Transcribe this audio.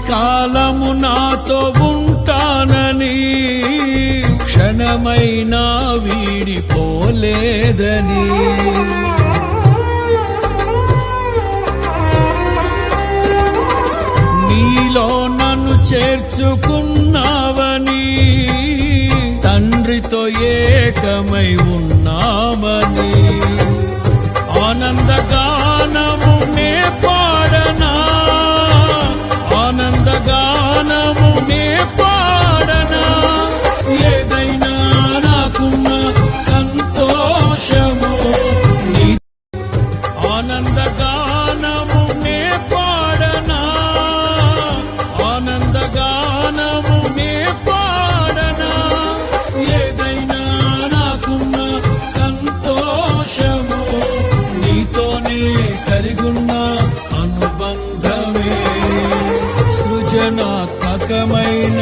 కాలము నాతో ఉంటానని క్షణమైనా వీడిపోలేదని నీలో నన్ను చేర్చుకున్నావని తండ్రితో ఏకమై ఉన్నామని ఆనందగానము నే పాడనా ఆనందగానము నే పాడనా ఏదైనా నాకున్న సంతోషము నీ ఆనందగానము నే పాడనా ఆనందగానము నే పాడనా ఏదైనా నాకున్న సంతోషము నీతోనే కలిగున్న అనుబంధమే సృజనాత్మకమైన